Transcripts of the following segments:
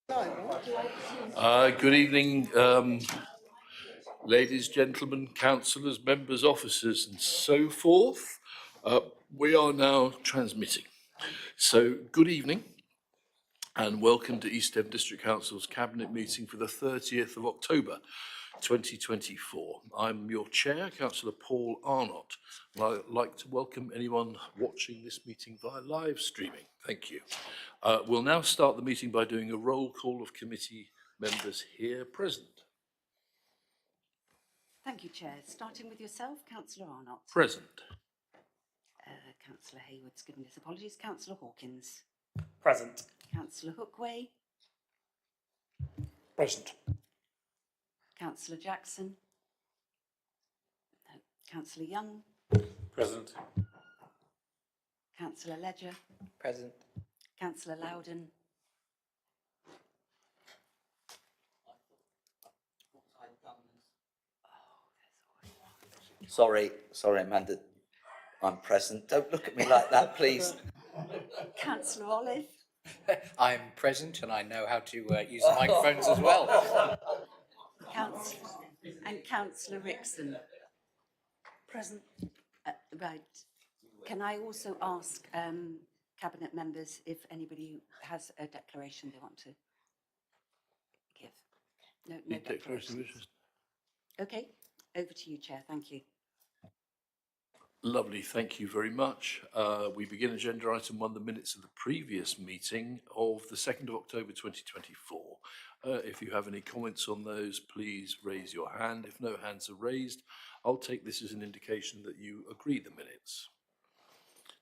Good evening, ladies, gentlemen, councillors, members, officers, and so forth. We are now transmitting. So, good evening, and welcome to East Devon District Council's Cabinet meeting for the 30th of October 2024. I'm your chair, Councillor Paul Arnott, and I'd like to welcome anyone watching this meeting via live streaming. Thank you. We'll now start the meeting by doing a roll call of committee members here present. Thank you, Chair. Starting with yourself, Councillor Arnott. Present. Councillor Hayward's given his apologies. Councillor Hawkins. Present. Councillor Hookway. Present. Councillor Jackson. No. Councillor Young. Present. Councillor Ledger. Present. Councillor Loudon. Sorry, Amanda. I'm present. Don't look at me like that, please. Councillor Olive. I'm present and I know how to use the microphones as well. And Councillor Rickson. Present. Right. Can I also ask Cabinet members if anybody has a declaration they want to give? No declarations. Okay, over to you, Chair. Thank you. Lovely, thank you very much. We begin agenda item 1, the minutes of the previous meeting of the 2nd of October 2024. If you have any comments on those, please raise your hand. If no hands are raised, I'll take this as an indication that you agree the minutes.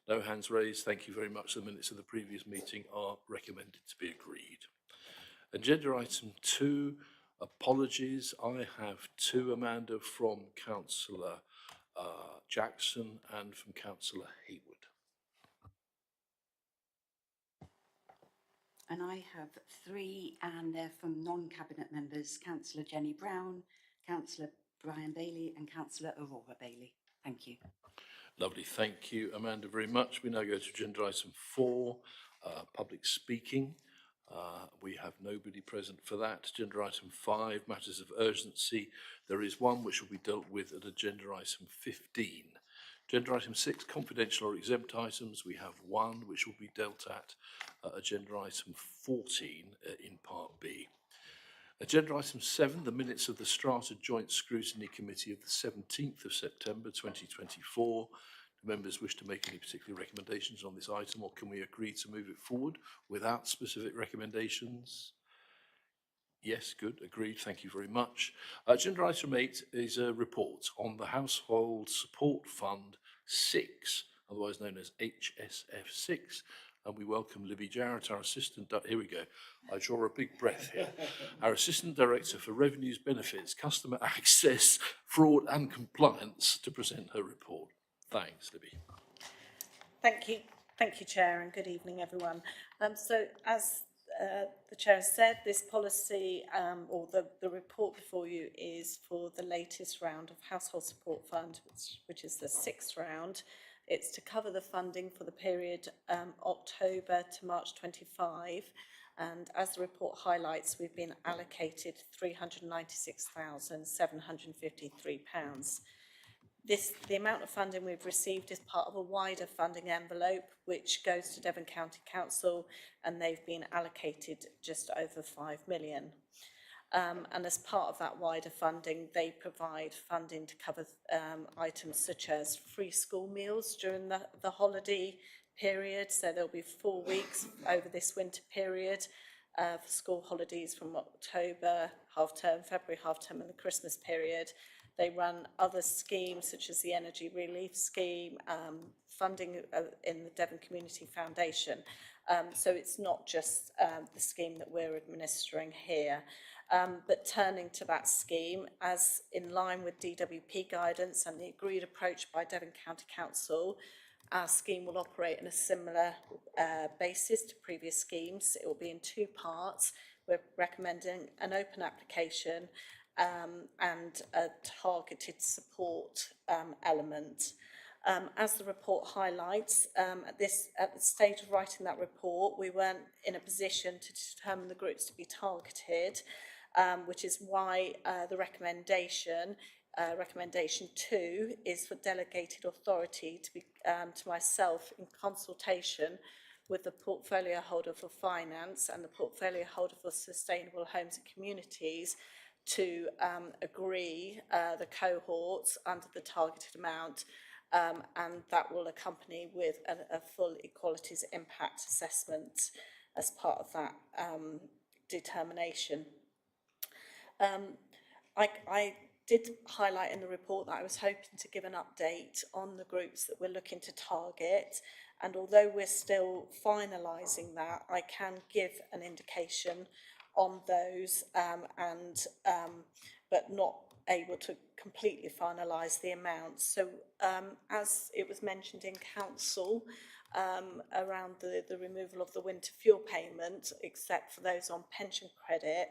No hands raised, thank you very much. The minutes of the previous meeting are recommended to be agreed. Agenda item 2, apologies. I have 2, Amanda, from Councillor Jackson and from Councillor Hayward. And I have 3, and they're from non-Cabinet members, Councillor Jenny Brown, Councillor Brian Bailey and Councillor Aurora Bailey. Thank you. Lovely, thank you, Amanda, very much. We now go to agenda item 4, public speaking. We have nobody present for that. Agenda item 5, matters of urgency. There is one which will be dealt with at agenda item 15. Agenda item 6, confidential or exempt items. We have 1 which will be dealt at agenda item 14 in part B. Agenda item 7, the minutes of the Strata Joint Scrutiny Committee of the 17th of September 2024. Do members wish to make any particular recommendations on this item, or can we agree to move it forward without specific recommendations? Yes, good, agreed, thank you very much. Agenda item 8 is a report on the Household Support Fund 6, otherwise known as HSF 6. And we welcome Libby Jarrett, our assistant. Here we go. I draw a big breath here. Our assistant director for revenues, benefits, customer access, fraud, and compliance to present her report. Thanks, Libby. Thank you, Chair, and good evening, everyone. So, as the Chair has said, this policy or the report before you is for the latest round of Household Support Fund, which is the 6th round. It's to cover the funding for the period October to March 25, and as the report highlights, we've been allocated £396,753. The amount of funding we've received is part of a wider funding envelope which goes to Devon County Council, and they've been allocated just over 5 million. And as part of that wider funding, they provide funding to cover items such as free school meals during the holiday period. So there'll be 4 weeks over this winter period for school holidays from October half term, February half term and the Christmas period. They run other schemes such as the Energy Relief Scheme, funding in the Devon Community Foundation. So it's not just the scheme that we're administering here. But turning to that scheme, as in line with DWP guidance and the agreed approach by Devon County Council, our scheme will operate in a similar basis to previous schemes. It will be in 2 parts. We're recommending an open application and a targeted support element. As the report highlights, at the stage of writing that report, we weren't in a position to determine the groups to be targeted, which is why the recommendation 2 is for delegated authority to be to myself in consultation with the portfolio holder for finance and the portfolio holder for sustainable homes and communities to agree the cohorts under the targeted amount, and that will accompany with a full equalities impact assessment as part of that determination. I did highlight in the report that I was hoping to give an update on the groups that we're looking to target, and although we're still finalising that, I can give an indication on those, but not able to completely finalise the amounts. So as it was mentioned in council, around the removal of the winter fuel payment, except for those on pension credit,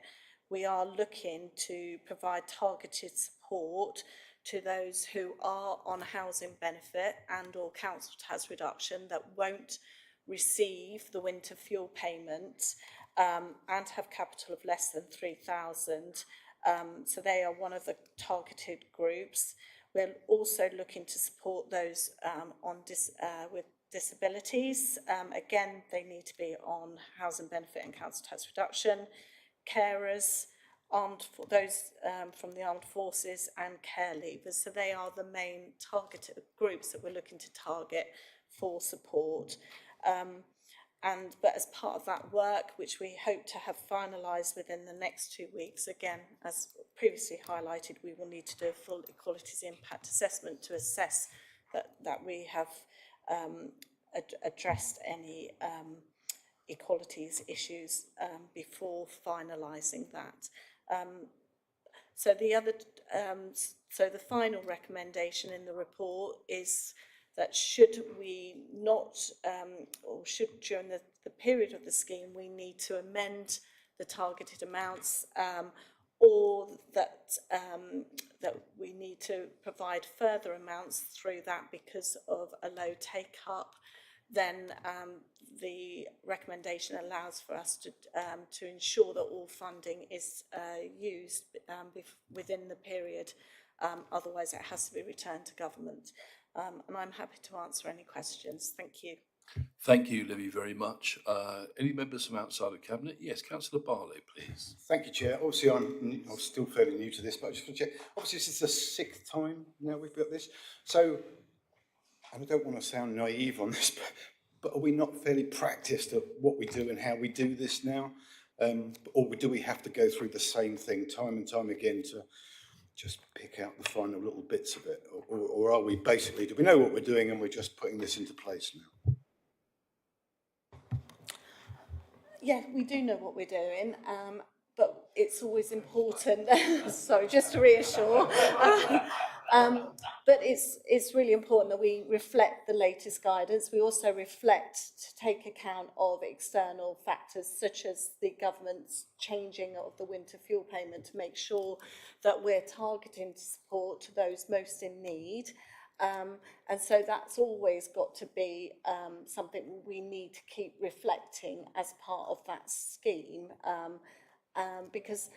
we are looking to provide targeted support to those who are on housing benefit and or council tax reduction that won't receive the winter fuel payment and have capital of less than 3,000. So they are one of the targeted groups. We're also looking to support those with disabilities. Again, they need to be on housing benefit and council tax reduction. Carers, those from the armed forces, and care leavers. So they are the main targeted groups that we're looking to target for support. But as part of that work, which we hope to have finalised within the next 2 weeks, again, as previously highlighted, we will need to do a full equalities impact assessment to assess that we have addressed any equalities issues before finalising that. So the final recommendation in the report is that should we not, or should during the period of the scheme, we need to amend the targeted amounts, or that we need to provide further amounts through that because of a low take-up, then the recommendation allows for us to ensure that all funding is used within the period. Otherwise, it has to be returned to government. And I'm happy to answer any questions. Thank you. Thank you, Libby, very much. Any members from outside of Cabinet? Yes, Councillor Barlow, please. Thank you, Chair. Obviously, I'm still fairly new to this, but I just want to check. Obviously, this is the 6th time now we've got this. So, and I don't want to sound naive on this, but are we not fairly practiced at what we do and how we do this now? Or do we have to go through the same thing time and time again to just pick out the final little bits of it? Or are we basically, do we know what we're doing and we're just putting this into place now? Yeah, we do know what we're doing, but it's always important, sorry, just to reassure, but it's really important that we reflect the latest guidance. We also reflect to take account of external factors such as the government's changing of the winter fuel payment to make sure that we're targeting support to those most in need. And so that's always got to be something we need to keep reflecting as part of that scheme, because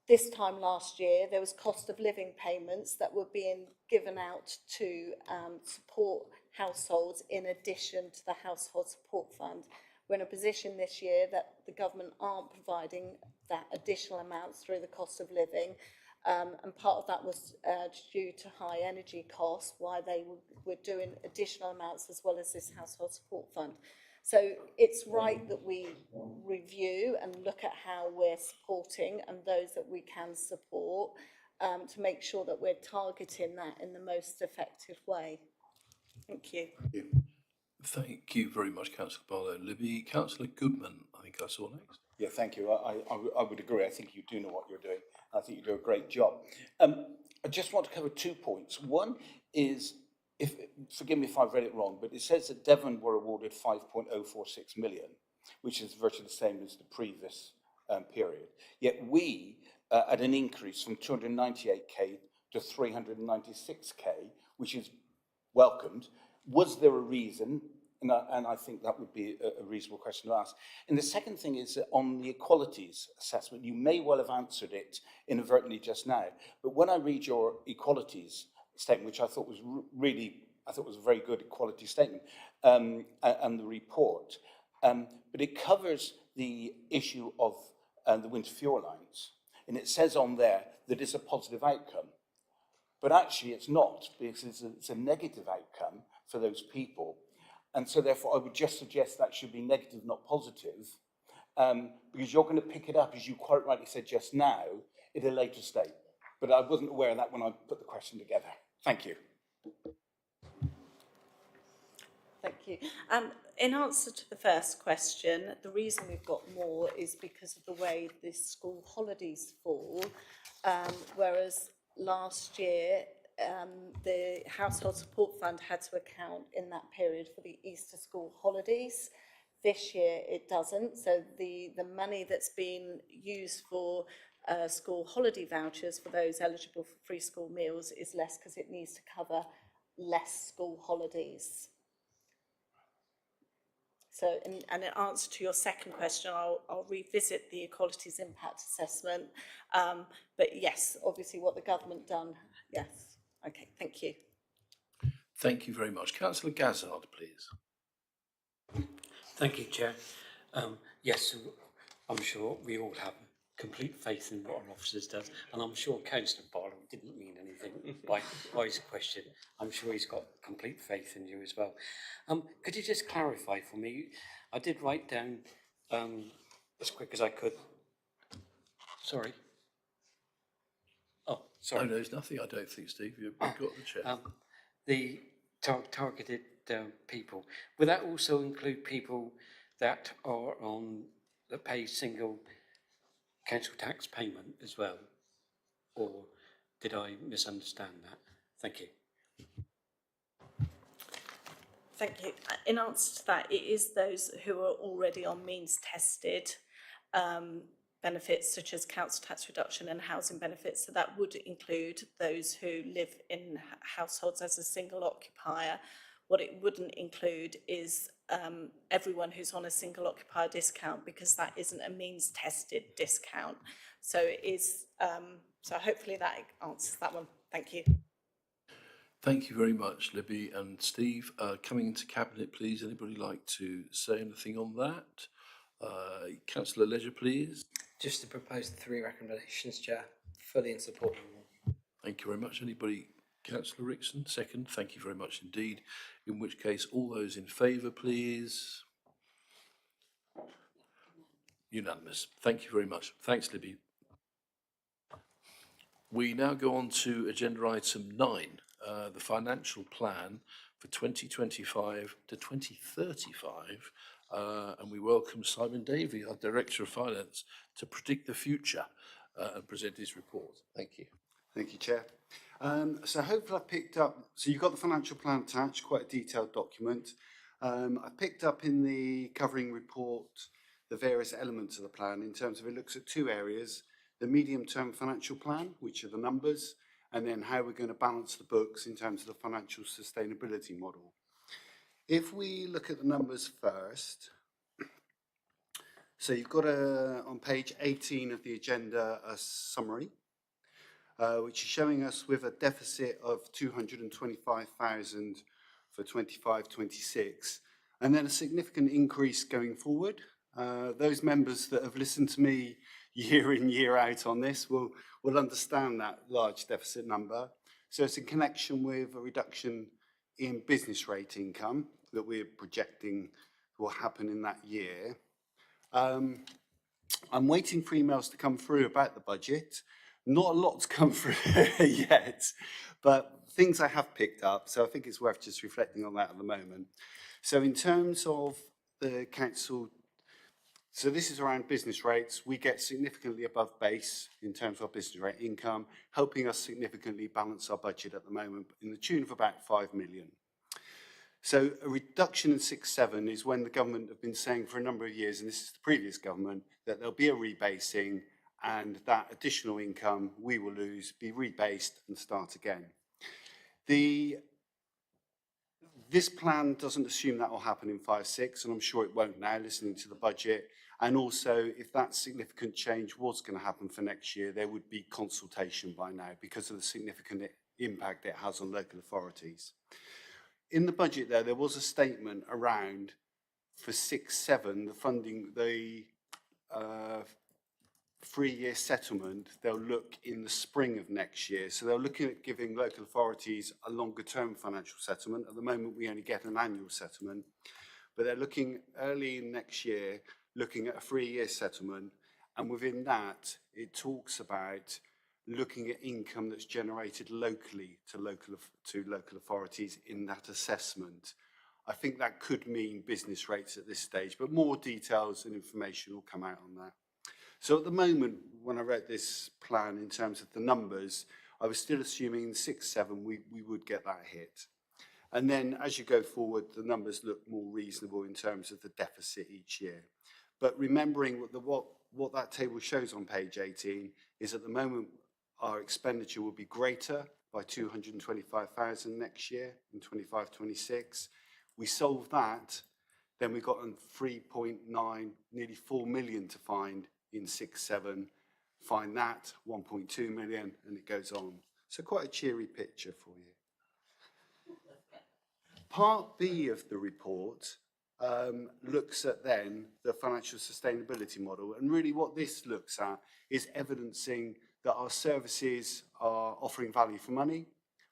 this time last year there was cost of living payments that were being given out to support households in addition to the household support fund. We're in a position this year that the government aren't providing that additional amounts through the cost of living. And part of that was due to high energy costs, why they were doing additional amounts as well as this household support fund. So it's right that we review and look at how we're supporting and those that we can support to make sure that we're targeting that in the most effective way. Thank you. Thank you very much, Councillor Barlow. Libby, Councillor Goodman, I think I saw next. Yeah, thank you. I would agree. I think you do know what you're doing. I think you do a great job. I just want to cover 2 points. One is, forgive me if I've read it wrong, but it says that Devon were awarded 5.046 million, which is virtually the same as the previous period. Yet we had an increase from 298k to 396k, which is welcomed. Was there a reason? And I think that would be a reasonable question to ask. And the second thing is that on the equalities assessment, you may well have answered it inadvertently just now, but when I read your equalities statement, which I thought was was a very good equality statement, and the report, but it covers the issue of the winter fuel allowance, and it says on there that it's a positive outcome. But actually it's not, because it's a negative outcome for those people. And so therefore I would just suggest that should be negative, not positive, because you're going to pick it up, as you quite rightly said just now, at a later stage. But I wasn't aware of that when I put the question together. Thank you. Thank you. In answer to the first question, the reason we've got more is because of the way the school holidays fall, whereas last year the Household Support Fund had to account in that period for the Easter school holidays. This year it doesn't, so the money that's been used for school holiday vouchers for those eligible for free school meals is less because it needs to cover less school holidays. So, and in answer to your second question, I'll revisit the equalities impact assessment. But yes, obviously what the government done, yes. Okay, thank you. Thank you very much. Councillor Gazzard, please. Thank you, Chair. Yes, I'm sure we all have complete faith in what our officers does, and I'm sure Councillor Barlow didn't mean anything by his question. I'm sure he's got complete faith in you as well. Could you just clarify for me? I did write down as quick as I could. Sorry. Oh, sorry. Oh, there's nothing, I don't think, Steve. You've got the chair. The targeted people. Will that also include people that are on that pay single council tax payment as well? Or did I misunderstand that? Thank you. Thank you. In answer to that, it is those who are already on means tested benefits such as council tax reduction and housing benefits. So that would include those who live in households as a single occupier. What it wouldn't include is everyone who's on a single occupier discount, because that isn't a means tested discount. So it is, so hopefully that answers that one. Thank you. Thank you very much, Libby and Steve. Coming into Cabinet, please. Anybody like to say anything on that? Councillor Leisure, please. Just to propose the 3 recommendations, Chair, fully in support. Thank you very much. Anybody? Councillor Rickson, second. Thank you very much indeed. In which case, all those in favour, please. Unanimous. Thank you very much. Thanks, Libby. We now go on to agenda item 9, the financial plan for 2025 to 2035. And we welcome Simon Davey, our Director of Finance, to predict the future and present his report. Thank you. Thank you, Chair. So hopefully I picked up, so you've got the financial plan attached, quite a detailed document. I picked up in the covering report the various elements of the plan in terms of it looks at 2 areas, the medium-term financial plan, which are the numbers, and then how we're going to balance the books in terms of the financial sustainability model. If we look at the numbers first, so you've got on page 18 of the agenda a summary, which is showing us with a deficit of 225,000 for 25-26, and then a significant increase going forward. Those members that have listened to me year in, year out on this will understand that large deficit number. So it's in connection with a reduction in business rate income that we're projecting will happen in that year. I'm waiting for emails to come through about the budget. Not a lot's come through yet, but things I have picked up, so I think it's worth just reflecting on that at the moment. So in terms of the council, so this is around business rates. We get significantly above base in terms of our business rate income, helping us significantly balance our budget at the moment in the tune of about 5 million. So a reduction in 6-7 is when the government have been saying for a number of years, and this is the previous government, that there'll be a rebasing and that additional income we will lose, be rebased and start again. The This plan doesn't assume that will happen in 5/6, and I'm sure it won't now, listening to the budget. And also, if that significant change was going to happen for next year, there would be consultation by now because of the significant impact it has on local authorities. In the budget there was a statement around for 6/7, the funding, the 3-year settlement, they'll look in the spring of next year. So they're looking at giving local authorities a longer term financial settlement. At the moment, we only get an annual settlement, but they're looking early in next year, looking at a 3-year settlement. And within that, it talks about looking at income that's generated locally to local authorities in that assessment. I think that could mean business rates at this stage, but more details and information will come out on that. So at the moment, when I wrote this plan in terms of the numbers, I was still assuming in 6/7 we would get that hit. And then as you go forward, the numbers look more reasonable in terms of the deficit each year. But remembering what that table shows on page 18 is at the moment our expenditure will be greater by 225,000 next year in 25-26. We solve that, then we've got 3.9, nearly 4 million to find in 6/7, find that 1.2 million, and it goes on. So quite a cheery picture for you. Part B of the report looks at then the financial sustainability model, and really what this looks at is evidencing that our services are offering value for money,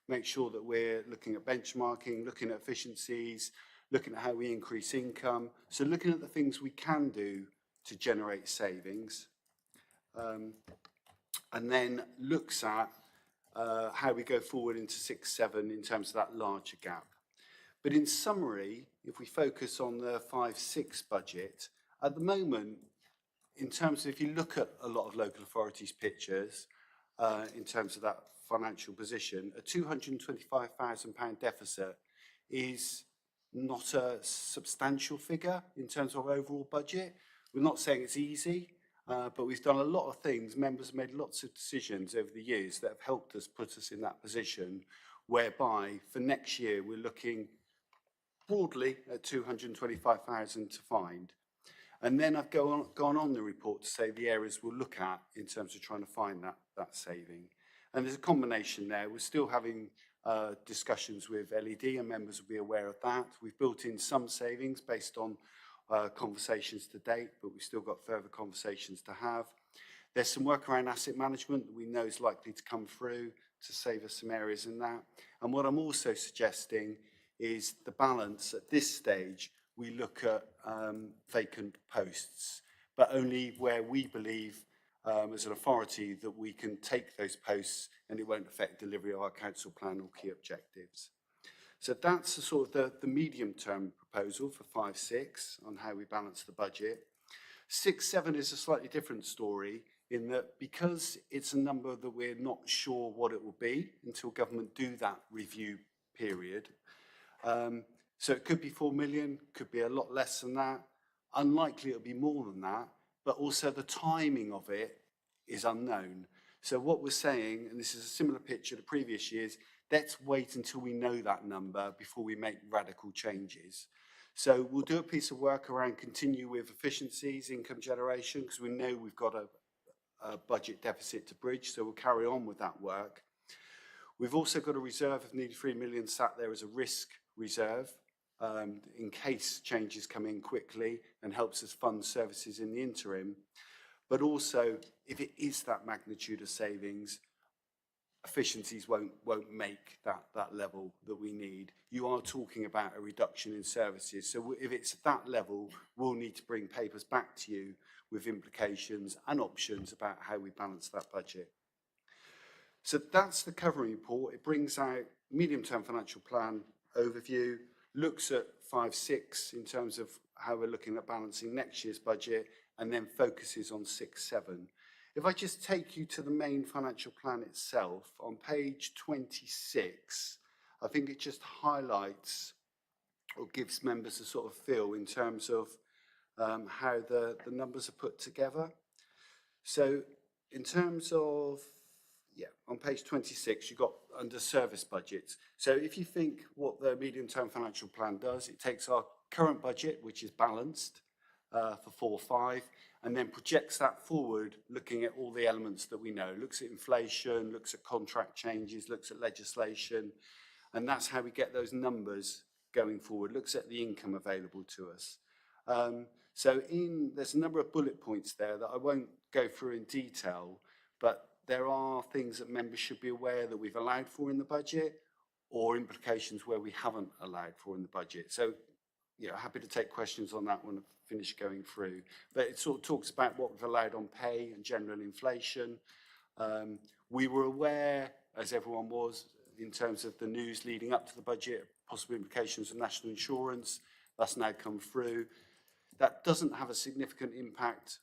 make sure that we're looking at benchmarking, looking at efficiencies, looking at how we increase income, so looking at the things we can do to generate savings, and then looks at how we go forward into 6/7 in terms of that larger gap. But in summary, if we focus on the 5/6 budget, at the moment, in terms of, if you look at a lot of local authorities' pictures, in terms of that financial position, a £225,000 deficit is not a substantial figure in terms of our overall budget. We're not saying it's easy, but we've done a lot of things. Members have made lots of decisions over the years that have helped us put us in that position, whereby for next year we're looking broadly at 225,000 to find. And then I've gone on the report to say the areas we'll look at in terms of trying to find that saving. And there's a combination there. We're still having discussions with LED, and members will be aware of that. We've built in some savings based on conversations to date, but we've still got further conversations to have. There's some work around asset management that we know is likely to come through to save us some areas in that. And what I'm also suggesting is the balance at this stage. We look at vacant posts, but only where we believe as an authority that we can take those posts and it won't affect delivery of our council plan or key objectives. So that's the sort of the medium-term proposal for 5/6 on how we balance the budget. 6/7 is a slightly different story in that because it's a number that we're not sure what it will be until government do that review period. So it could be 4 million, could be a lot less than that. Unlikely it'll be more than that, but also the timing of it is unknown. So what we're saying, and this is a similar picture to previous years, let's wait until we know that number before we make radical changes. So we'll do a piece of work around continue with efficiencies, income generation, because we know we've got a budget deficit to bridge, so we'll carry on with that work. We've also got a reserve of nearly 3 million sat there as a risk reserve in case changes come in quickly and helps us fund services in the interim. But also, if it is that magnitude of savings, efficiencies won't make that level that we need. You are talking about a reduction in services. So if it's at that level, we'll need to bring papers back to you with implications and options about how we balance that budget. So that's the covering report. It brings out medium-term financial plan overview, looks at 5/6 in terms of how we're looking at balancing next year's budget, and then focuses on 6/7. If I just take you to the main financial plan itself, on page 26, I think it just highlights or gives members a sort of feel in terms of how the numbers are put together. So in terms of yeah, on page 26, you've got under service budgets. So if you think what the medium-term financial plan does, it takes our current budget, which is balanced for 4-5, and then projects that forward, looking at all the elements that we know. Looks at inflation, looks at contract changes, looks at legislation, and that's how we get those numbers going forward. Looks at the income available to us. There's a number of bullet points there that I won't go through in detail, but there are things that members should be aware that we've allowed for in the budget, or implications where we haven't allowed for in the budget. So, happy to take questions on that when I finish going through. But it sort of talks about what we've allowed on pay and general inflation. We were aware, as everyone was, in terms of the news leading up to the budget, possible implications of national insurance. That's now come through. That doesn't have a significant impact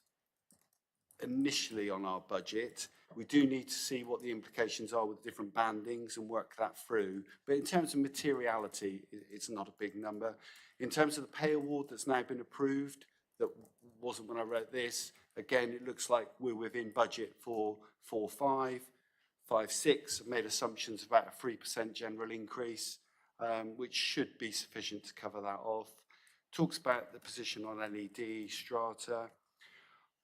initially on our budget. We do need to see what the implications are with different bandings and work that through. But in terms of materiality, it's not a big number. In terms of the pay award that's now been approved, that wasn't when I wrote this, again, it looks like we're within budget for 4-5. 5-6, I've made assumptions about a 3% general increase, which should be sufficient to cover that off. Talks about the position on LED, strata.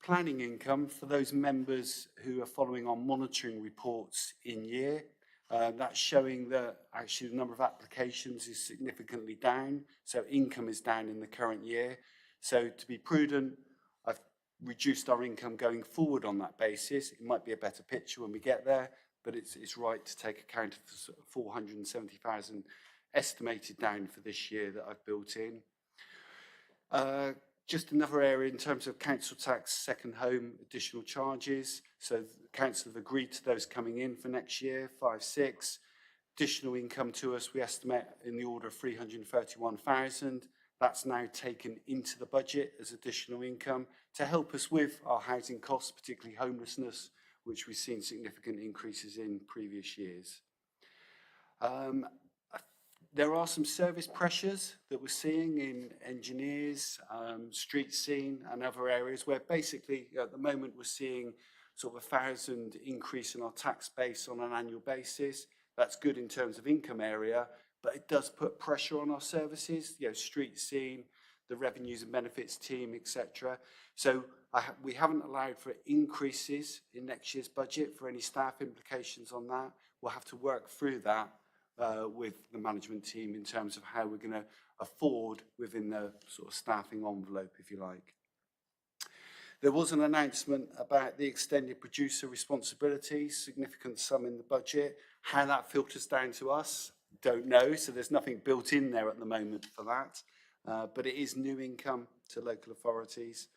Planning income, for those members who are following on monitoring reports in year, that's showing that actually the number of applications is significantly down, so income is down in the current year. So to be prudent, I've reduced our income going forward on that basis. It might be a better picture when we get there, but it's right to take account of 470,000 estimated down for this year that I've built in. Just another area in terms of council tax, second home additional charges. So the council have agreed to those coming in for next year, 5-6. Additional income to us, we estimate in the order of 331,000. That's now taken into the budget as additional income to help us with our housing costs, particularly homelessness, which we've seen significant increases in previous years. There are some service pressures that we're seeing in engineers, street scene and other areas where basically at the moment we're seeing sort of 1,000 increase in our tax base on an annual basis. That's good in terms of income area, but it does put pressure on our services, street scene, the revenues and benefits team, etc. So we haven't allowed for increases in next year's budget for any staff implications on that. We'll have to work through that with the management team in terms of how we're going to afford within the sort of staffing envelope, if you like. There was an announcement about the extended producer responsibility, significant sum in the budget. How that filters down to us, don't know. So there's nothing built in there at the moment for that. But it is new income to local authorities.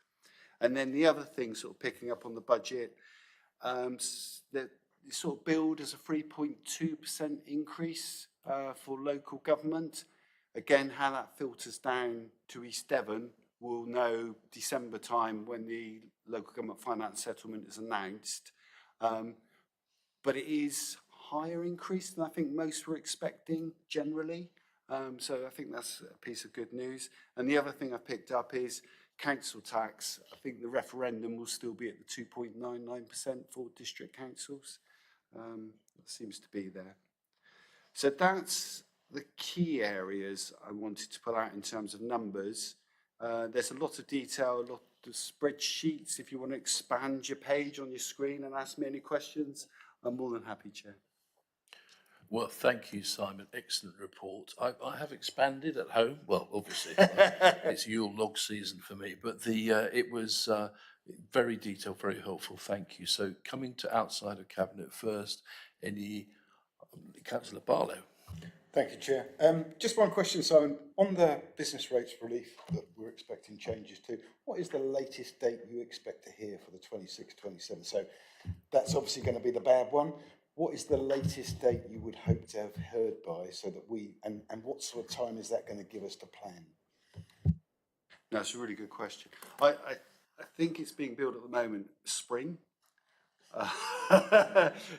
And then the other thing, sort of picking up on the budget, that sort of billed as a 3.2% increase for local government. Again, how that filters down to East Devon, we'll know December time when the local government finance settlement is announced. But it is higher increase than I think most were expecting generally. So I think that's a piece of good news. And the other thing I picked up is council tax. I think the referendum will still be at the 2.99% for district councils. That seems to be there. So that's the key areas I wanted to pull out in terms of numbers. There's a lot of detail, a lot of spreadsheets. If you want to expand your page on your screen and ask me any questions, I'm more than happy, Chair. Well, thank you, Simon. Excellent report. I have expanded at home. Well, obviously, it's Yule log season for me, but it was very detailed, very helpful. Thank you. So coming to outside of Cabinet first, Councillor Barlow. Thank you, Chair. Just one question, Simon. On the business rates relief that we're expecting changes to, what is the latest date you expect to hear for the 26-27? So that's obviously going to be the bad one. What is the latest date you would hope to have heard by, so that and what sort of time is that going to give us to plan? That's a really good question. I think it's being built at the moment, spring.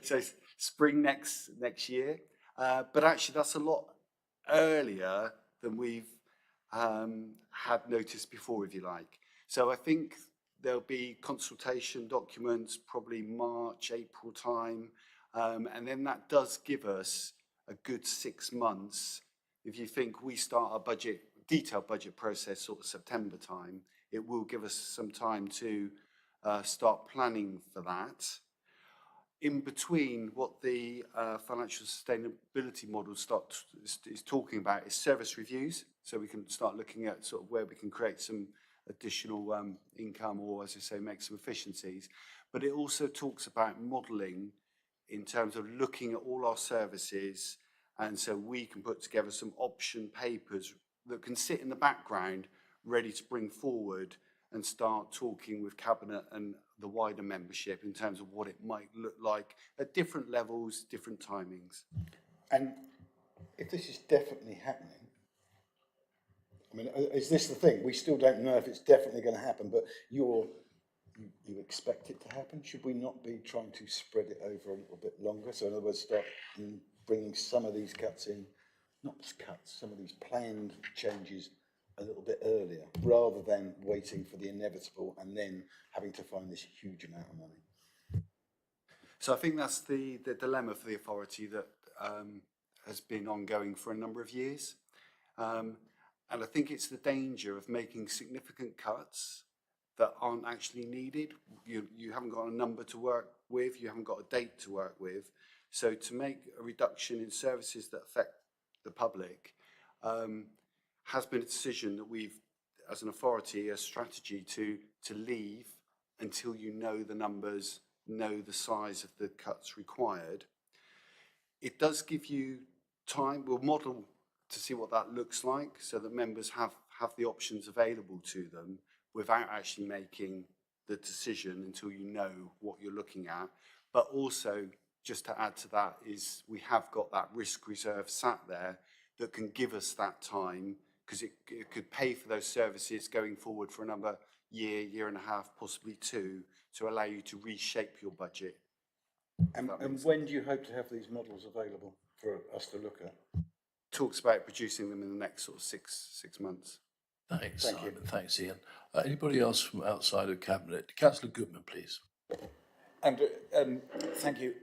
So spring next year. But actually that's a lot earlier than we've had noticed before, if you like. So I think there'll be consultation documents, probably March, April time. And then that does give us a good 6 months. If you think we start our detailed budget process sort of September time, it will give us some time to start planning for that. In between, what the financial sustainability model is talking about is service reviews. So we can start looking at sort of where we can create some additional income, or, as I say, make some efficiencies. But it also talks about modelling in terms of looking at all our services, and so we can put together some option papers that can sit in the background ready to bring forward and start talking with Cabinet and the wider membership in terms of what it might look like at different levels, different timings. And if this is definitely happening, I mean, is this the thing? We still don't know if it's definitely going to happen, but you expect it to happen? Should we not be trying to spread it over a little bit longer? So in other words, start bringing some of these cuts in, not cuts, some of these planned changes a little bit earlier, rather than waiting for the inevitable and then having to find this huge amount of money. So I think that's the dilemma for the authority that has been ongoing for a number of years. And I think it's the danger of making significant cuts that aren't actually needed. You haven't got a number to work with, you haven't got a date to work with. So to make a reduction in services that affect the public has been a decision that we've, as an authority, a strategy to leave until you know the numbers, know the size of the cuts required. It does give you time. We'll model to see what that looks like so that members have the options available to them without actually making the decision until you know what you're looking at. But also, just to add to that, is we have got that risk reserve sat there that can give us that time, because it could pay for those services going forward for another year and a half, possibly 2, to allow you to reshape your budget. And when do you hope to have these models available for us to look at? Talks about producing them in the next sort of six months. Thanks, Thank Simon. you. Thanks, Ian. Anybody else from outside of Cabinet? Councillor Goodman, please. And thank you.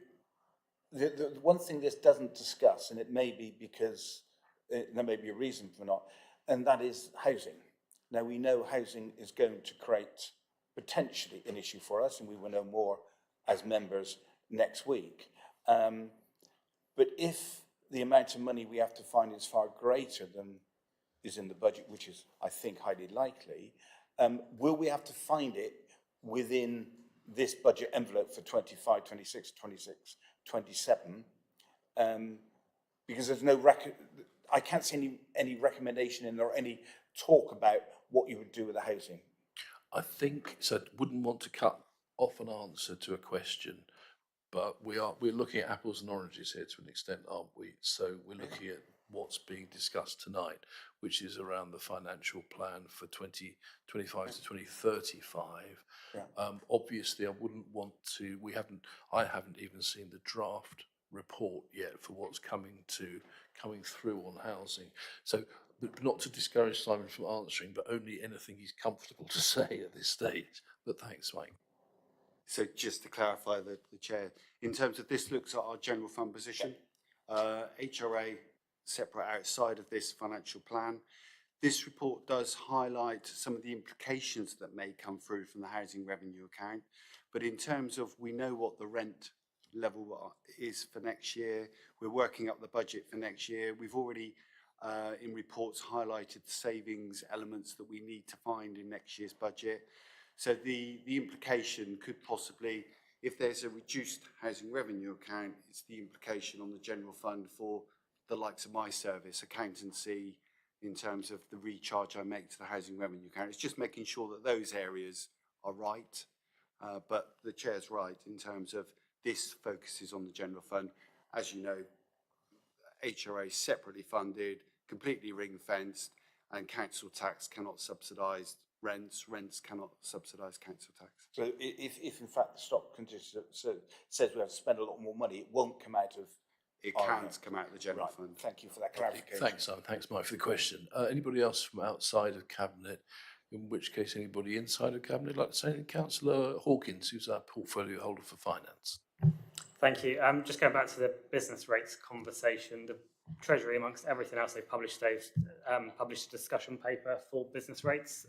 The one thing this doesn't discuss, and it may be because there may be a reason for not, and that is housing. Now, we know housing is going to create potentially an issue for us, and we will know more as members next week. But if the amount of money we have to find is far greater than is in the budget, which is, I think, highly likely, will we have to find it within this budget envelope for 25, 26, 26, 27? Because there's no I can't see any recommendation in or any talk about what you would do with the housing. I think, so wouldn't want to cut off an answer to a question, but we're looking at apples and oranges here to an extent, aren't we? So we're looking at what's being discussed tonight, which is around the financial plan for 2025 to 2035. Yeah. Obviously, I wouldn't want to. I haven't even seen the draft report yet for what's coming through on housing. So, but not to discourage Simon from answering, but only anything he's comfortable to say at this stage. But thanks, Mike. So just to clarify the chair, in terms of this looks at our general fund position, HRA separate outside of this financial plan. This report does highlight some of the implications that may come through from the housing revenue account. But in terms of, we know what the rent level is for next year. We're working up the budget for next year. We've already, in reports, highlighted the savings elements that we need to find in next year's budget. So the implication could possibly, if there's a reduced housing revenue account, it's the implication on the general fund for the likes of my service, accountancy, in terms of the recharge I make to the housing revenue account. It's just making sure that those areas are right. But the chair's right in terms of this focuses on the general fund. As you know, HRA is separately funded, completely ring-fenced, and council tax cannot subsidise rents, rents cannot subsidise council tax. So if in fact the stock condition says we have to spend a lot more money, it won't come out of... It can't come out of the general fund. Thank you for that clarification. Thanks, Simon. Thanks, Mike, for the question. Anybody else from outside of Cabinet? In which case, anybody inside of Cabinet like to say anything? Councillor Hawkins, who's our portfolio holder for finance. Thank you. Just going back to the business rates conversation, the Treasury, amongst everything else they've published a discussion paper for business rates,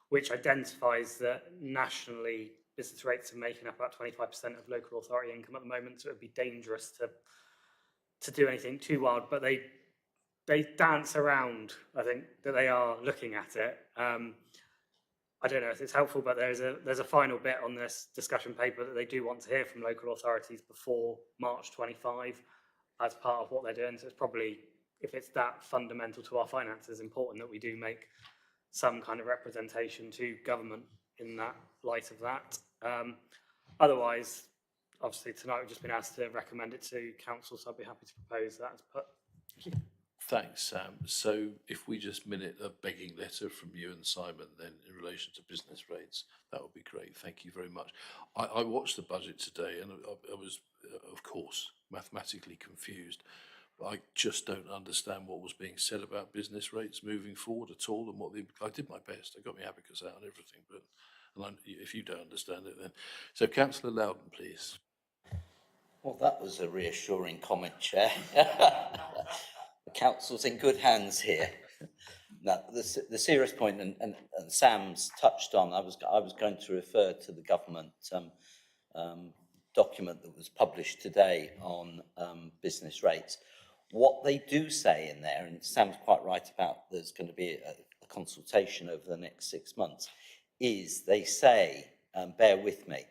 which identifies that nationally business rates are making up about 25% of local authority income at the moment, so it would be dangerous to do anything too wild. But they dance around, I think, that they are looking at it. I don't know if it's helpful, but there's a final bit on this discussion paper that they do want to hear from local authorities before March 25 as part of what they're doing. So it's probably, if it's that fundamental to our finances, important that we do make some kind of representation to government in that light of that. Otherwise, obviously tonight we've just been asked to recommend it to council, so I'd be happy to propose that as put. Thank you. Thanks, Sam. So if we just minute a begging letter from you and Simon then in relation to business rates, that would be great. Thank you very much. I watched the budget today and I was, of course, mathematically confused. But I just don't understand what was being said about business rates moving forward at all, and I did my best. I got my abacus out and everything, but if you don't understand it, then so Councillor Loudon, please. Well, that was a reassuring comment, Chair. The council's in good hands here. Now, the serious point, and Sam's touched on, I was going to refer to the government document that was published today on business rates. What they do say in there, and Sam's quite right about there's going to be a consultation over the next 6 months, is they say, bear with me,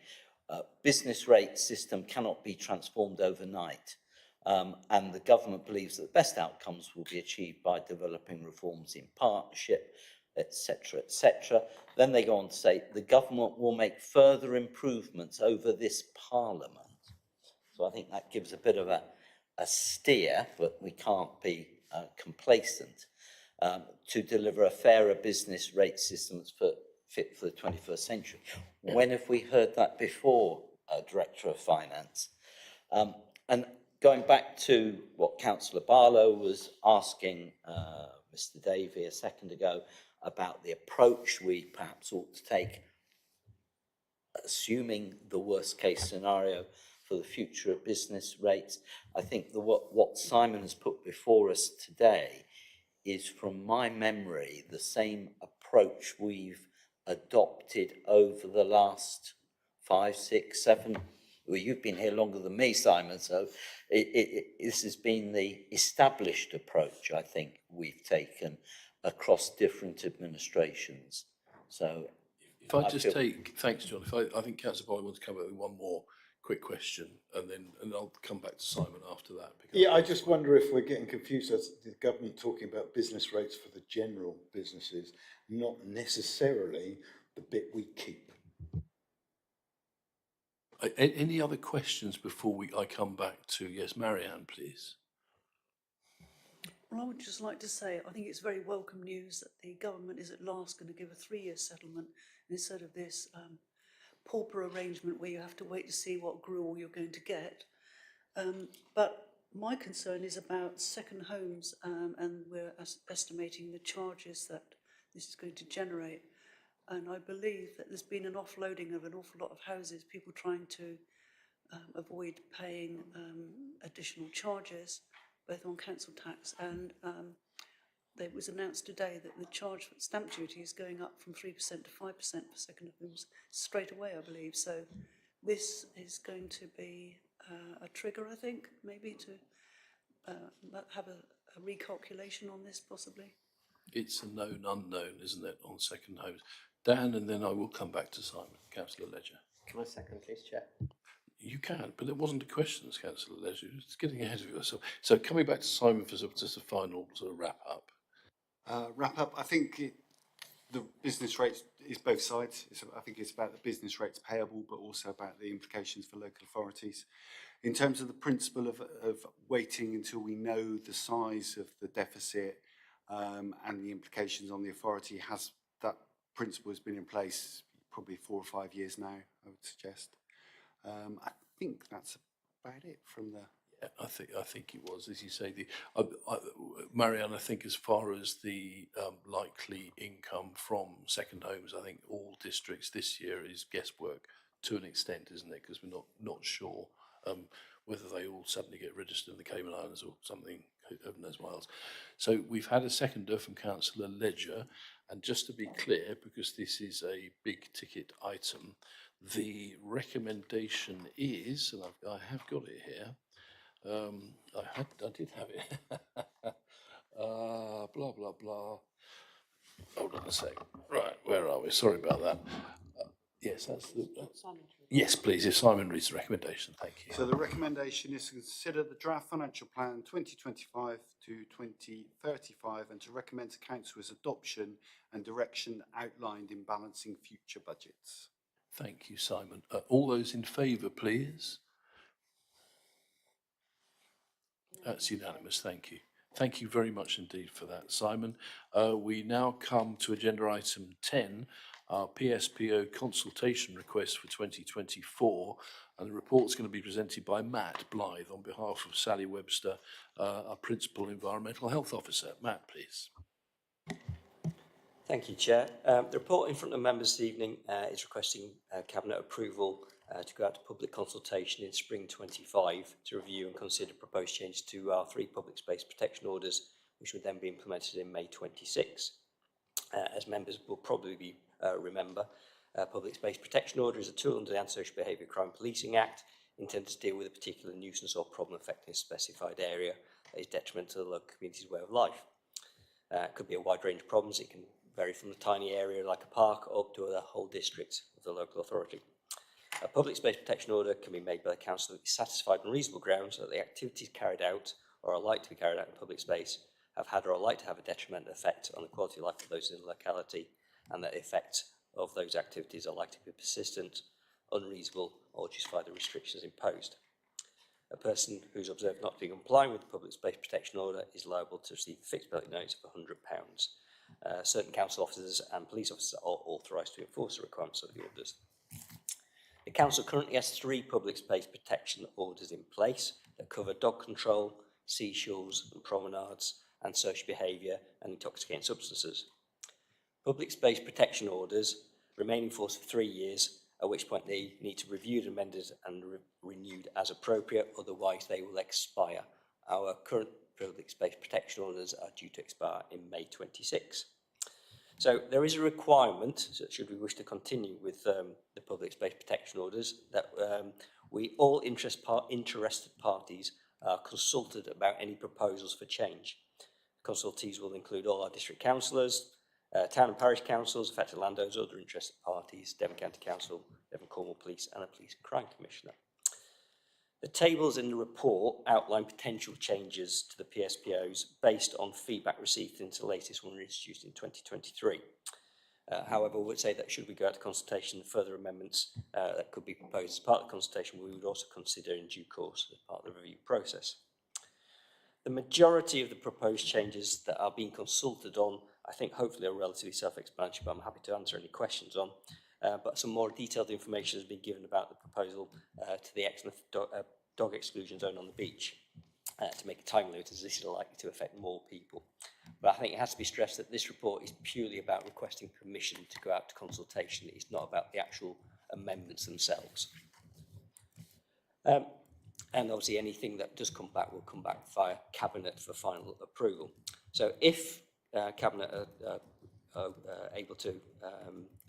business rate system cannot be transformed overnight. And the government believes that the best outcomes will be achieved by developing reforms in partnership, etc., etc. Then they go on to say the government will make further improvements over this Parliament. So I think that gives a bit of a steer, but we can't be complacent, to deliver a fairer business rate system that's fit for the 21st century. When have we heard that before, Director of Finance? And going back to what Councillor Barlow was asking Mr. Davey a second ago about the approach we perhaps ought to take, assuming the worst case scenario for the future of business rates, I think what Simon has put before us today is, from my memory, the same approach we've adopted over the last 5, 6, 7. Well, you've been here longer than me, Simon, so this has been the established approach I think we've taken across different administrations. So if I just take, thanks, John. I think Councillor Barlow wants to come up with one more quick question, and I'll come back to Simon after that. Yeah, I just wonder if we're getting confused as the government talking about business rates for the general businesses, not necessarily the bit we keep. Any other questions before I come back to, yes, Marianne, please. Well, I would just like to say, I think it's very welcome news that the government is at last going to give a 3-year settlement instead of this pauper arrangement where you have to wait to see what gruel you're going to get. But my concern is about second homes, and we're estimating the charges that this is going to generate. And I believe that there's been an offloading of an awful lot of houses, people trying to avoid paying additional charges, both on council tax and it was announced today that the charge for stamp duty is going up from 3% to 5% for second homes straight away, I believe. So this is going to be a trigger, I think, maybe to have a recalculation on this, possibly. It's a known unknown, isn't it, on second homes? Dan, and then I will come back to Simon. Councillor Ledger. Can I second, please, Chair? You can, but it wasn't a question, Councillor Ledger. It's getting ahead of yourself. So coming back to Simon for just a final sort of wrap up. I think the business rates is both sides. I think it's about the business rates payable, but also about the implications for local authorities. In terms of the principle of waiting until we know the size of the deficit and the implications on the authority, that principle has been in place probably 4 or 5 years now, I would suggest. I think that's about it from the... Yeah, I think it was, as you say, Marianne, I think as far as the likely income from second homes, I think all districts this year is guesswork to an extent, isn't it? Because we're not sure whether they all suddenly get registered in the Cayman Islands or something, who knows what else. So we've had a seconder from Councillor Ledger, and just to be clear, because this is a big ticket item, the recommendation is, and I have got it here, I did have it. Blah, blah, blah. Hold on a sec. Right, where are we? Sorry about that. Yes, that's the. Yes, please, if Simon reads the recommendation, thank you. So the recommendation is to consider the draft financial plan 2025 to 2035 and to recommend to council its adoption and direction outlined in balancing future budgets. Thank you, Simon. All those in favour, please? That's unanimous, thank you. Thank you very much indeed for that, Simon. We now come to agenda item 10, our PSPO consultation request for 2024, and the report's going to be presented by Matt Blythe on behalf of Sally Webster, our Principal Environmental Health Officer. Matt, please. Thank you, Chair. The report in front of members this evening is requesting Cabinet approval to go out to public consultation in spring 25 to review and consider proposed changes to our 3 public space protection orders, which would then be implemented in May 26. As members will probably remember, public space protection order is a tool under the Antisocial Behaviour Crime Policing Act intended to deal with a particular nuisance or problem affecting a specified area that is detrimental to the local community's way of life. It could be a wide range of problems. It can vary from a tiny area like a park up to the whole district of the local authority. A public space protection order can be made by the council if it's satisfied on reasonable grounds that the activities carried out or are likely to be carried out in public space have had or are likely to have a detrimental effect on the quality of life of those in the locality, and that the effects of those activities are likely to be persistent, unreasonable, or justify the restrictions imposed. A person who's observed not to be complying with the public space protection order is liable to receive a fixed penalty notice of £100. Certain council officers and police officers are authorised to enforce the requirements of the orders. The council currently has 3 public space protection orders in place that cover dog control, seashores and promenades, and social behaviour and intoxicating substances. Public space protection orders remain in force for 3 years, at which point they need to be reviewed, amended and renewed as appropriate, otherwise they will expire. Our current public space protection orders are due to expire in May 26. So there is a requirement, so should we wish to continue with the public space protection orders, that all interested parties are consulted about any proposals for change. Consultees will include all our district councillors, town and parish councils, affected landowners, other interested parties, Devon County Council, Devon Cornwall Police and a Police and Crime Commissioner. The tables in the report outline potential changes to the PSPOs based on feedback received since the latest one introduced in 2023. However, I would say that should we go out to consultation, further amendments that could be proposed as part of the consultation, we would also consider in due course as part of the review process. The majority of the proposed changes that are being consulted on, I think hopefully are relatively self-explanatory, but I'm happy to answer any questions on. But some more detailed information has been given about the proposal to the dog exclusion zone on the beach to make a time limit, as this is likely to affect more people. But I think it has to be stressed that this report is purely about requesting permission to go out to consultation. It's not about the actual amendments themselves. And obviously anything that does come back will come back via Cabinet for final approval. So if Cabinet are able to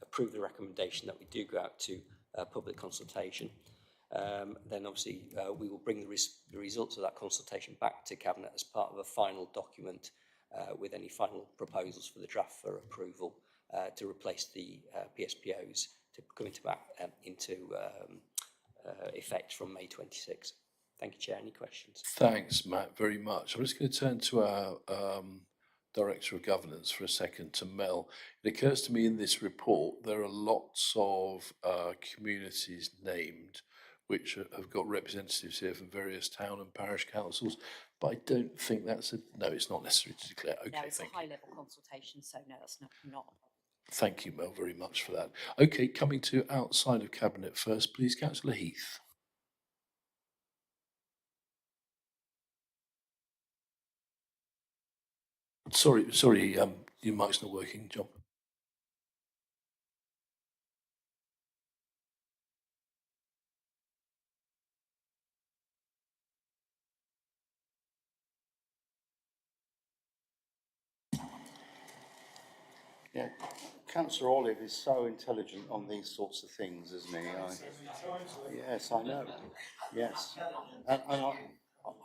approve the recommendation that we do go out to public consultation, then obviously we will bring the results of that consultation back to Cabinet as part of a final document with any final proposals for the draft for approval to replace the PSPOs to come into effect from May 26. Thank you, Chair. Any questions? Thanks, Matt, very much. I'm just going to turn to our Director of Governance for a second, to Mel. It occurs to me in this report there are lots of communities named which have got representatives here from various town and parish councils, but I don't think that's no, it's not necessary to declare. Okay, no, it's thank a high-level consultation, so no, that's not. Thank you, Mel, very much for that. Okay, coming to outside of Cabinet first, please, Councillor Heath. Sorry, your mic's not working, John. Yeah, Councillor Olive is so intelligent on these sorts of things, isn't he? Yes, I know. Yes, and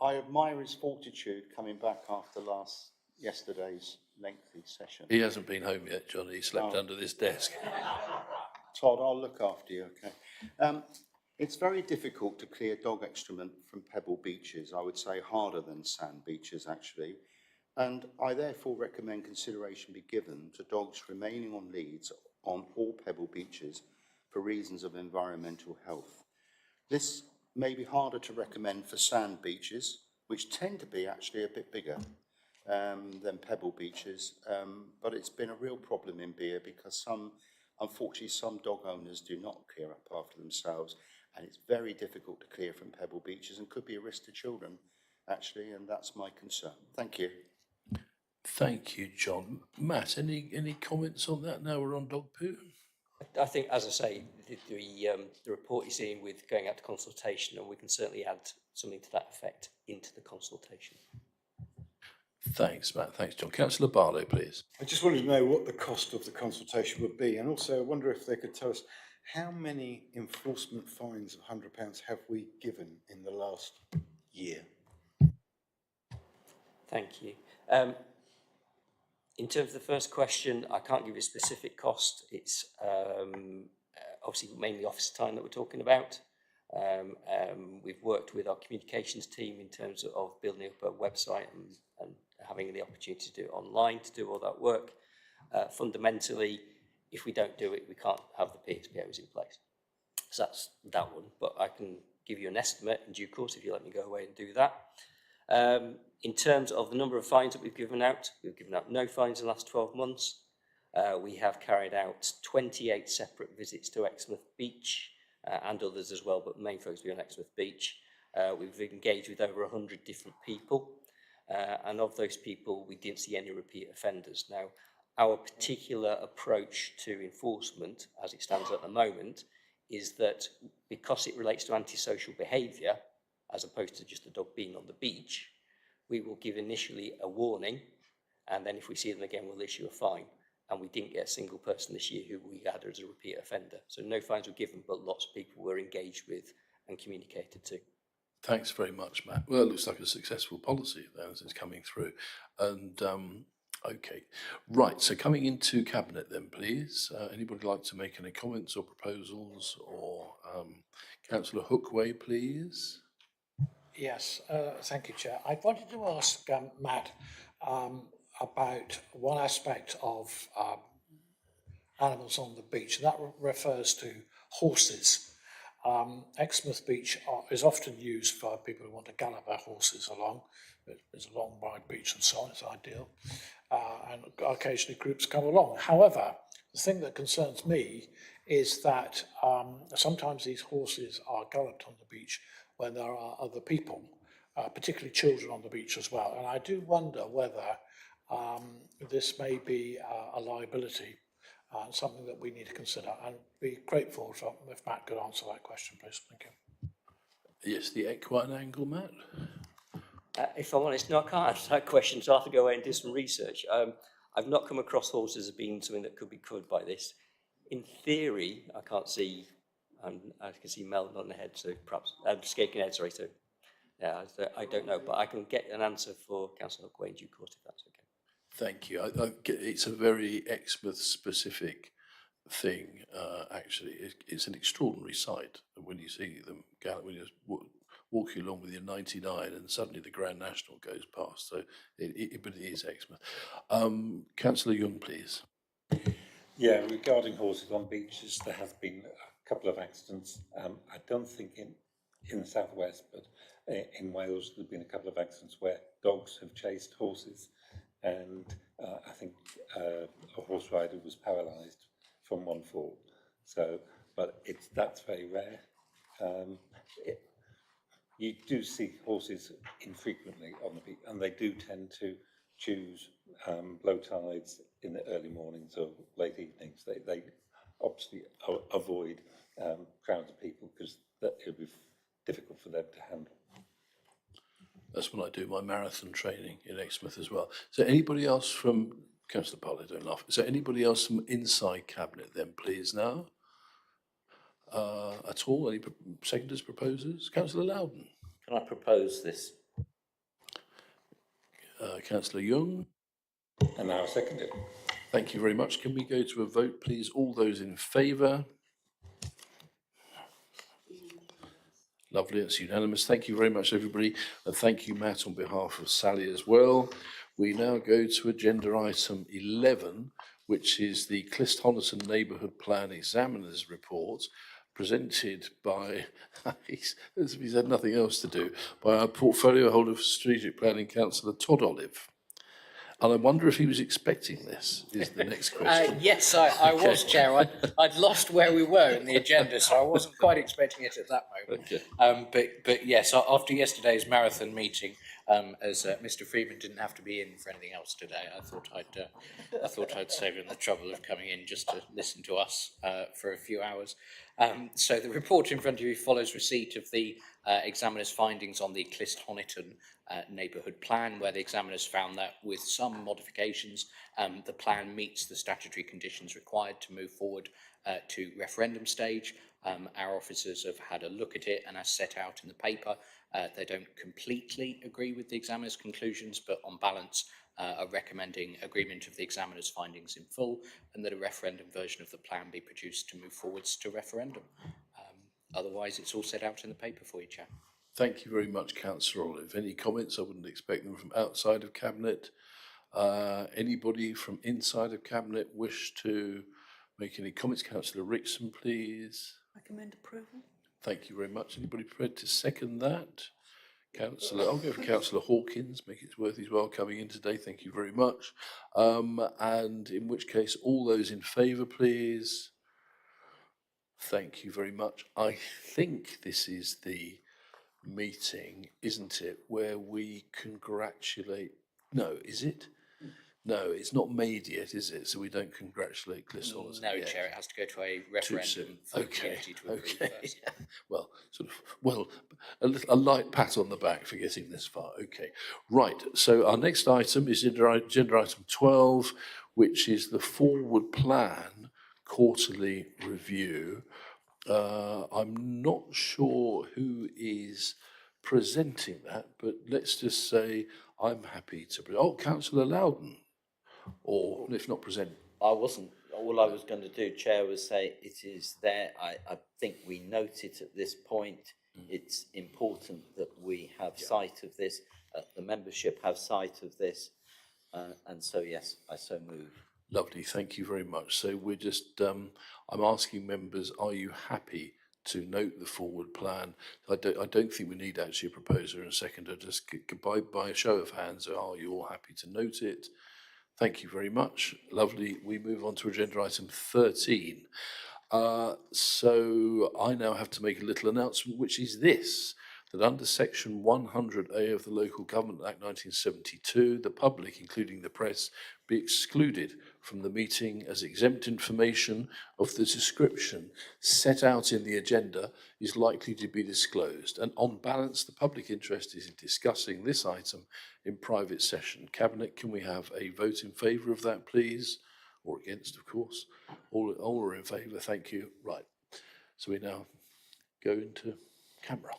I admire his fortitude coming back after yesterday's lengthy session. He hasn't been home yet, John. He slept Oh. under this desk. Todd, I'll look after you, okay? It's very difficult to clear dog excrement from pebble beaches. I would say harder than sand beaches, actually. And I therefore recommend consideration be given to dogs remaining on leads on all pebble beaches for reasons of environmental health. This may be harder to recommend for sand beaches, which tend to be actually a bit bigger than pebble beaches, but it's been a real problem in Beer because unfortunately, some dog owners do not clear up after themselves, and it's very difficult to clear from pebble beaches and could be a risk to children, actually, and that's my concern. Thank you. Thank you, John. Matt, any comments on that now we're on dog poo? I think, as I say, the report is in with going out to consultation, and we can certainly add something to that effect into the consultation. Thanks, Matt. Thanks, John. Councillor Barlow, please. I just wanted to know what the cost of the consultation would be, and also I wonder if they could tell us how many enforcement fines of £100 have we given in the last year? Thank you. In terms of the first question, I can't give you a specific cost. It's obviously mainly office time that we're talking about. We've worked with our communications team in terms of building up a website and having the opportunity to do it online, to do all that work. Fundamentally, if we don't do it, we can't have the PSPOs in place. So that's that one, but I can give you an estimate in due course if you let me go away and do that. In terms of the number of fines that we've given out no fines in the last 12 months. We have carried out 28 separate visits to Exmouth Beach and others as well, but the main focus will be on Exmouth Beach. We've engaged with over 100 different people, and of those people, we didn't see any repeat offenders. Now, our particular approach to enforcement, as it stands at the moment, is that because it relates to antisocial behaviour, as opposed to just a dog being on the beach, we will give initially a warning, and then if we see them again, we'll issue a fine. And we didn't get a single person this year who we had as a repeat offender. So no fines were given, but lots of people were engaged with and communicated to. Thanks very much, Matt. Well, it looks like a successful policy then as it's coming through. And okay, right, so coming into Cabinet then, please. Anybody like to make any comments or proposals? Or Councillor Hookway, please. Yes, thank you, Chair. I wanted to ask Matt about one aspect of animals on the beach, and that refers to horses. Exmouth Beach is often used for people who want to gallop their horses along. It's a long, wide beach and so on, it's ideal. And occasionally groups come along. However, the thing that concerns me is that sometimes these horses are galloped on the beach when there are other people, particularly children on the beach as well. And I do wonder whether this may be a liability, something that we need to consider. And be grateful if Matt could answer that question, please. Thank you. Yes, the equine angle, Matt. If I'm honest, no, I can't answer that question, so I'll have to go away and do some research. I've not come across horses as being something that could be covered by this. In theory, I can't see, I can see Mel nodding the head, so perhaps, shaking head, sorry, so yeah, I don't know, but I can get an answer for Councillor Hookway in due course if that's okay. Thank you. It's a very Exmouth-specific thing, actually. It's an extraordinary sight when you see them gallop, when you're walking along with your 99 and suddenly the Grand National goes past. So, but it is Exmouth. Councillor Young, please. Yeah, regarding horses on beaches, there has been a couple of accidents. I don't think in the southwest, but in Wales, there've been a couple of accidents where dogs have chased horses. And I think a horse rider was paralysed from one fall. So, but that's very rare. You do see horses infrequently on the beach, and they do tend to choose low tides in the early mornings or late evenings. They obviously avoid crowds of people because it would be difficult for them to handle. That's when I do my marathon training in Exmouth as well. So anybody else from Councillor Barlow, don't laugh. Is there anybody else from inside Cabinet then, please, now? At all? Any seconders, proposers? Councillor Loudon? Can I propose this? Councillor Young? And now second it. Thank you very much. Can we go to a vote, please? All those in favour? Lovely, it's unanimous. Thank you very much, everybody. And thank you, Matt, on behalf of Sally as well. We now go to agenda item 11, which is the Clisthonnerton Neighbourhood Plan Examiner's Report, presented by, as if he's had nothing else to do, by our portfolio holder for strategic planning, Councillor Todd Olive. And I wonder if he was expecting this, is the next question. Yes, I was, Chair. I'd lost where we were in the agenda, so I wasn't quite expecting it at that moment. Okay. But yes, after yesterday's marathon meeting, as Mr. Freeman didn't have to be in for anything else today, I thought I'd save him the trouble of coming in just to listen to us for a few hours. So the report in front of you follows receipt of the examiner's findings on the Clisthonnerton neighbourhood plan, where the examiners found that with some modifications, the plan meets the statutory conditions required to move forward to referendum stage. Our officers have had a look at it, and as set out in the paper, they don't completely agree with the examiner's conclusions, but on balance are recommending agreement of the examiner's findings in full, and that a referendum version of the plan be produced to move forwards to referendum. Otherwise, it's all set out in the paper for you, Chair. Thank you very much, Councillor Olive. Any comments? I wouldn't expect them from outside of Cabinet. Anybody from inside of Cabinet wish to make any comments? Councillor Rickson, please. Recommend approval. Thank you very much. Anybody prepared to second that? Councillor, I'll go for Councillor Hawkins, make it worth his while coming in today. Thank you very much. And in which case, all those in favour, please. Thank you very much. I think this is the meeting, isn't it, where we congratulate, no, is it? No, it's not made yet, is it? So we don't congratulate Clisthonnerton No, yet. Chair, it has to go to a Too referendum soon. for the Okay, community to agree okay. first. Well, a light pat on the back for getting this far. Okay, right. So our next item is agenda item 12, which is the forward plan quarterly review. I'm not sure who is presenting that, but let's just say I'm happy to. Councillor Loudon, or if not present. I wasn't. All I was going to do, Chair, was say it is there. I think we note it at this point. It's important that we have sight of this, the membership have sight of this. And so, yes, I so move. Lovely, thank you very much. So we're just, I'm asking members, are you happy to note the forward plan? I don't think we need actually a proposer and a seconder. Just by a show of hands, are you all happy to note it? Thank you very much. Lovely. We move on to agenda item 13. So I now have to make a little announcement, which is this, that under section 100A of the Local Government Act 1972, the public, including the press, be excluded from the meeting as exempt information of the description set out in the agenda is likely to be disclosed. And on balance, the public interest is in discussing this item in private session. Cabinet, can we have a vote in favour of that, please? Or against, of course. All are in favour, thank you. Right, so we now go into camera.